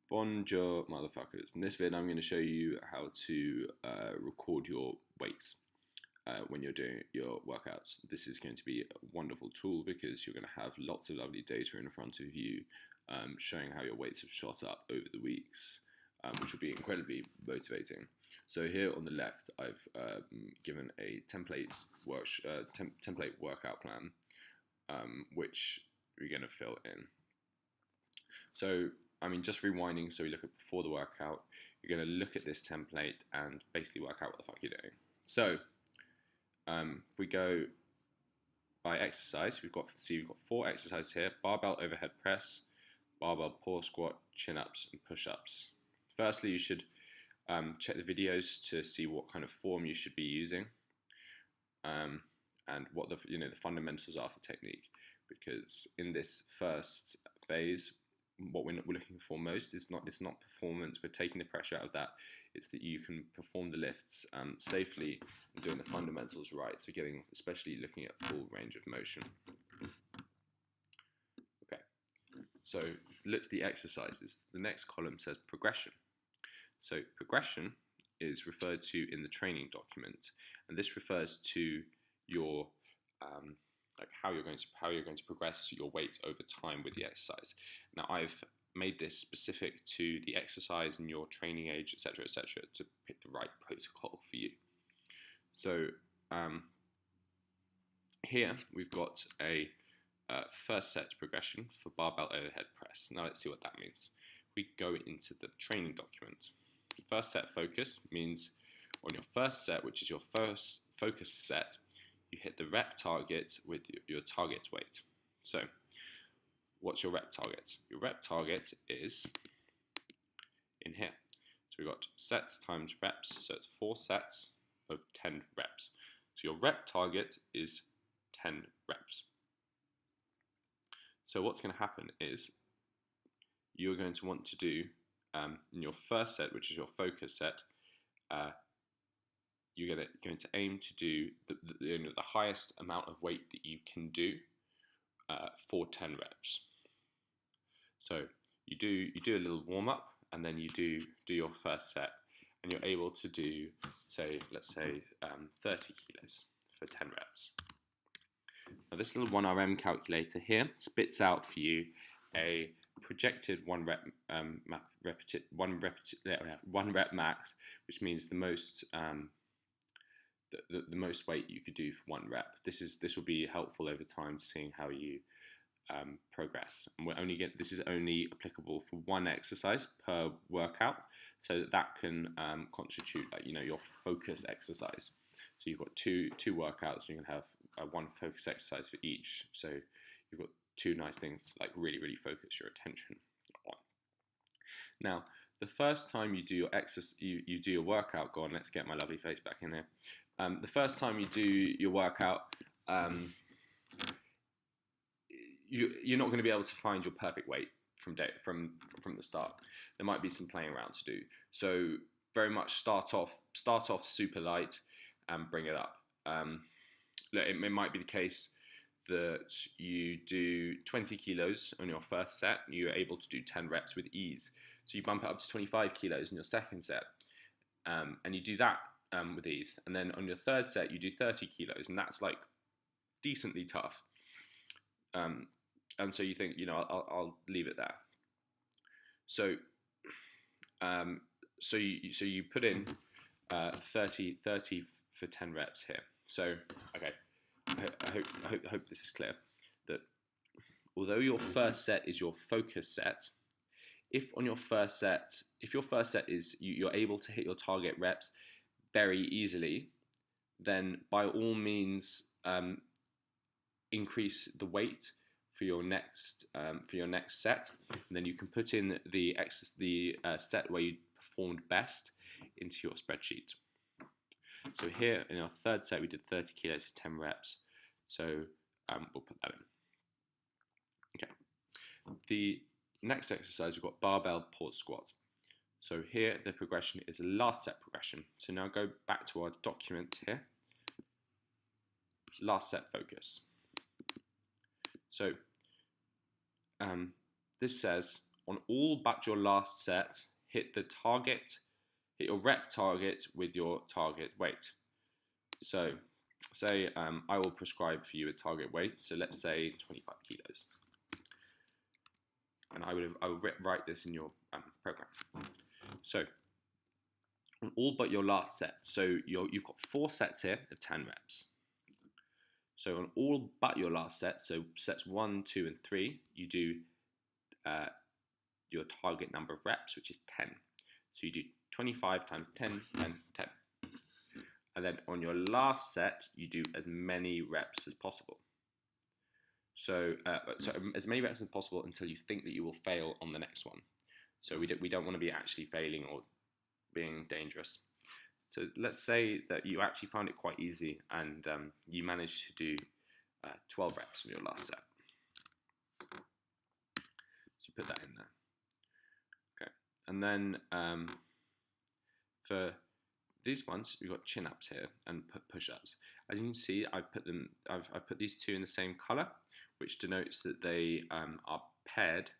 Bonjour, motherfuckers. In this video, I'm going to show you how to record your weights when you're doing your workouts. This is going to be a wonderful tool because you're going to have lots of lovely data in front of you showing how your weights have shot up over the weeks, which will be incredibly motivating. So here on the left, I've given a template workout plan, which we're going to fill in. So just rewinding, so we look at before the workout, you're going to look at this template and basically work out what the fuck you're doing. So, if we go by exercise, we've got 4 exercises here: barbell overhead press, barbell pull squat, chin-ups, and push-ups. Firstly, you should check the videos to see what kind of form you should be using, and what the fundamentals are for technique. Because in this first phase, what we're looking for most is it's not performance. We're taking the pressure out of that. It's that you can perform the lifts safely and doing the fundamentals right. So especially looking at full range of motion. Okay, so look at the exercises. The next column says progression. So progression is referred to in the training document, and this refers to your like how you're going to progress your weight over time with the exercise. Now, I've made this specific to the exercise and your training age, etc., to pick the right protocol for you. So here we've got a first set progression for barbell overhead press. Now let's see what that means. We go into the training document. First set focus means on your first set, which is your first focus set, you hit the rep target with your target weight. So what's your rep target? Your rep target is in here. So we've got sets times reps, so it's 4 sets of 10 reps. So your rep target is 10 reps. So what's going to happen is you're going to want to do in your first set, which is your focus set, you're going to aim to do the highest amount of weight that you can do for 10 reps. So you do a little warm up, and then you do your first set, and you're able to do, let's say 30 kilos for 10 reps. Now this little 1RM calculator here spits out for you a projected one rep max, which means the most the most weight you could do for 1 rep. This will be helpful over time, seeing how you progress. And this is only applicable for 1 exercise per workout, so that can constitute your focus exercise. So you've got two workouts, and you can have 1 focus exercise for each. So you've got 2 nice things to really focus your attention on. Now, the first time you do your you do your workout. Go on, let's get my lovely face back in here. The first time you do your workout, you're not going to be able to find your perfect weight from the start. There might be some playing around to do. So very much start off super light and bring it up. Look, it might be the case that you do 20 kilos on your first set, and you're able to do 10 reps with ease. So you bump it up to 25 kilos in your second set, and you do that with ease. And then on your third set, you do 30 kilos, and that's like decently tough. And so you think, I'll leave it there. So you put in 30 for 10 reps here. So okay, I hope this is clear, that although your first set is your focus set, if your first set is you're able to hit your target reps very easily, then by all means increase the weight for your next set, and then you can put in the set where you performed best into your spreadsheet. So here in our third set, we did 30 kilos for 10 reps. So we'll put that in. Okay. The next exercise, we've got barbell pause squat. So here the progression is a last set progression. So now go back to our document here. Last set focus. So this says on all but your last set, hit your rep target with your target weight. So say I will prescribe for you a target weight, so let's say 25 kilos. And I will write this in your program. So on all but your last set, so you've got 4 sets here of 10 reps. So on all but your last set, so sets 1, 2, and 3, you do your target number of reps, which is 10. So you do 25 times 10, 10, 10. And then on your last set, you do as many reps as possible. So as many reps as possible until you think that you will fail on the next one. So we don't want to be actually failing or being dangerous. So let's say that you actually found it quite easy and you managed to do 12 reps in your last set. So you put that in there. Okay, and then for these ones, we've got chin-ups here and push-ups. As you can see, I've put these two in the same color, which denotes that they are paired,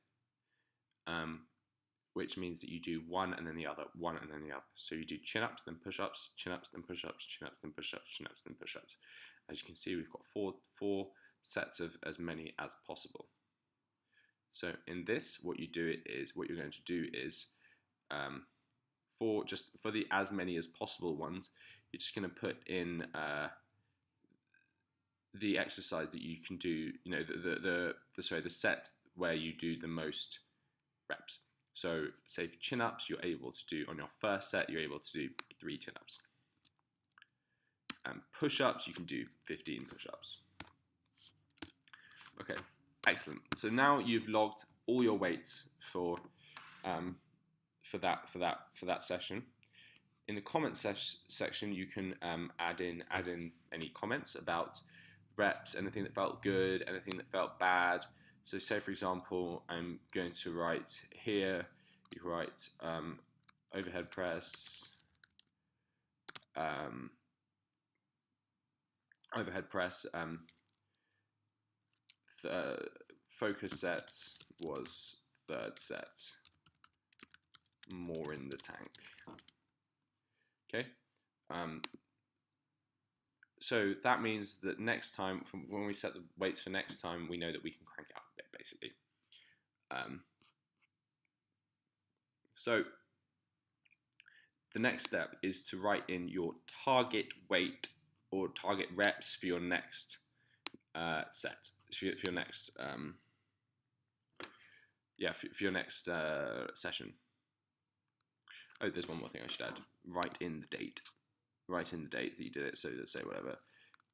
which means that you do one and then the other, one and then the other. So you do chin-ups, then push-ups, chin-ups, then push-ups, chin-ups, then push-ups, chin-ups, then push-ups. As you can see, we've got four sets of as many as possible. So in this, what you're going to do is for the as many as possible ones, you're just going to put in the exercise that you can do, the set where you do the most reps. So say for chin-ups, you're able to do, on your first set, you're able to do 3 chin-ups. And push-ups, you can do 15 push-ups. Okay, excellent. So now you've logged all your weights for that session. In the comments section, you can add in any comments about reps, anything that felt good, anything that felt bad. So say, for example, I'm going to write here, you write overhead press, focus sets was 3rd set, more in the tank. Okay. So that means that next time, when we set the weights for next time, we know that we can crank it up a bit, basically. So the next step is to write in your target weight or target reps for your next set, for your next for your next session. Oh, there's one more thing I should add. Write in the date. Write in the date that you did it. So let's say whatever,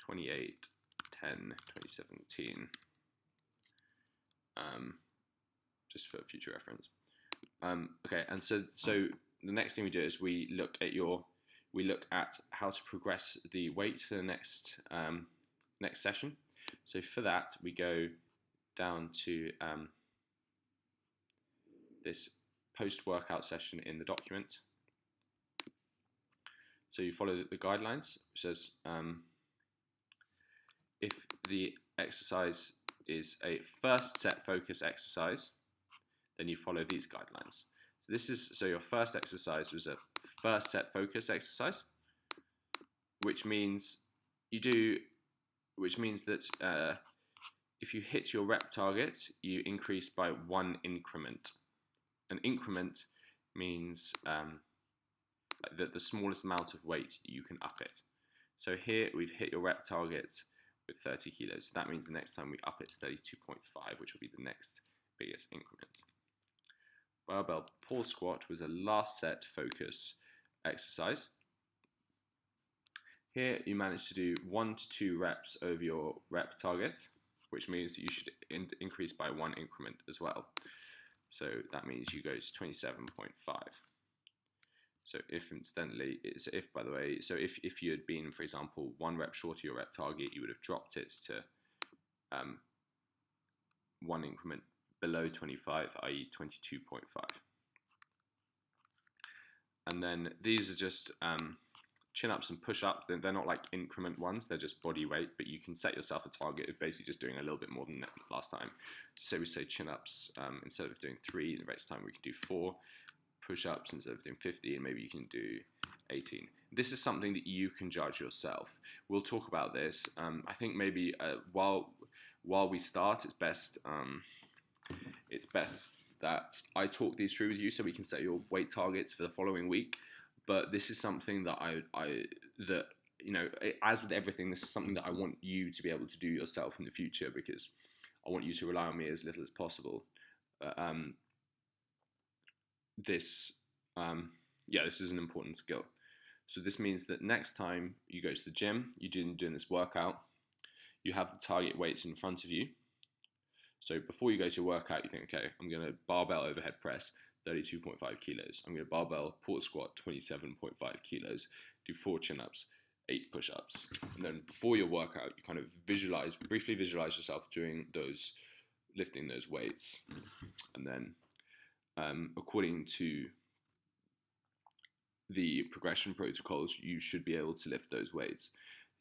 28/10/2017. Just for future reference. Okay, and so the next thing we do is we look at how to progress the weight for the next session. So for that, we go down to this post-workout session in the document. So you follow the guidelines, which says if the exercise is a first set focus exercise, then you follow these guidelines. So your first exercise was a first set focus exercise, which means that if you hit your rep target, you increase by 1 increment. An increment means the smallest amount of weight you can up it. So here we've hit your rep target with 30 kilos. So that means the next time we up it to 32.5, which will be the next biggest increment. Barbell pull squat was a last set focus exercise. Here you manage to do 1 to 2 reps over your rep target, which means that you should increase by 1 increment as well. So that means you go to 27.5. So if you had been, for example, 1 rep short of your rep target, you would have dropped it to 1 increment below 25, i.e. 22.5. And then these are just chin-ups and push-ups, they're not like increment ones, they're just body weight, but you can set yourself a target of basically just doing a little bit more than last time. So say we say chin-ups, instead of doing 3 the next time, we can do 4. Push-ups, instead of doing 50, and maybe you can do 18. This is something that you can judge yourself. We'll talk about this. I think maybe while we start, it's best that I talk these through with you so we can set your weight targets for the following week. But this is something that as with everything, this is something that I want you to be able to do yourself in the future, because I want you to rely on me as little as possible. This is an important skill. So this means that next time you go to the gym, you're doing this workout, you have the target weights in front of you. So before you go to your workout, you think, okay, I'm going to barbell overhead press 32.5 kilos. I'm going to barbell port squat 27.5 kilos. Do 4 chin-ups, 8 push-ups. And then before your workout, you kind of briefly visualize yourself lifting those weights. And then according to the progression protocols, you should be able to lift those weights.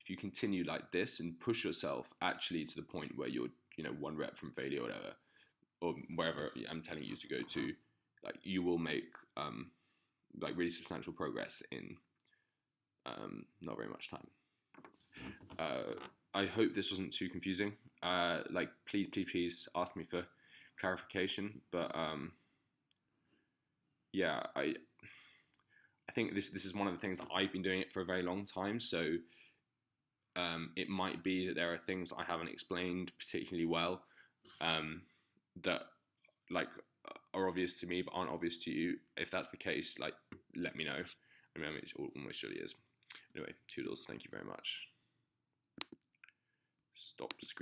If you continue like this and push yourself actually to the point where you're, 1 rep from failure or whatever, or wherever I'm telling you to go to, like, you will make like really substantial progress in not very much time. I hope this wasn't too confusing. Please ask me for clarification. But yeah, I think this is one of the things that I've been doing it for a very long time. So it might be that there are things I haven't explained particularly well that are obvious to me but aren't obvious to you. If that's the case, let me know. I mean, it almost surely is. Anyway, toodles. Thank you very much. Stop screen.